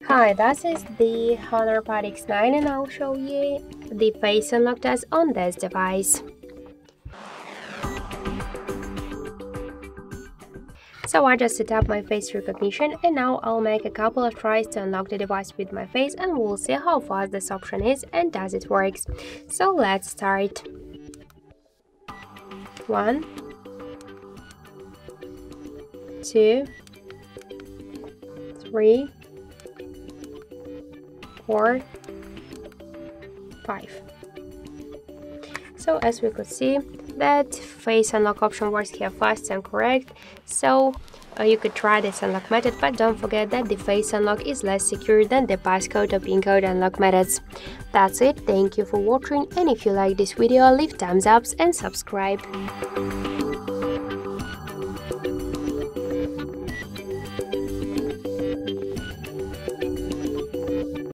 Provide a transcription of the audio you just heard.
Hi, this is the Honor Pod X9 and I'll show you the face unlock test on this device. So I just set up my face recognition and now I'll make a couple of tries to unlock the device with my face and we'll see how fast this option is and does it works. So let's start. 1, 2, 3, 4, 5. So as we could see, that face unlock option works here fast and correct, so you could try this unlock method, but don't forget that the face unlock is less secure than the passcode or pin code unlock methods. That's it, thank you for watching, and if you like this video, leave thumbs ups and subscribe.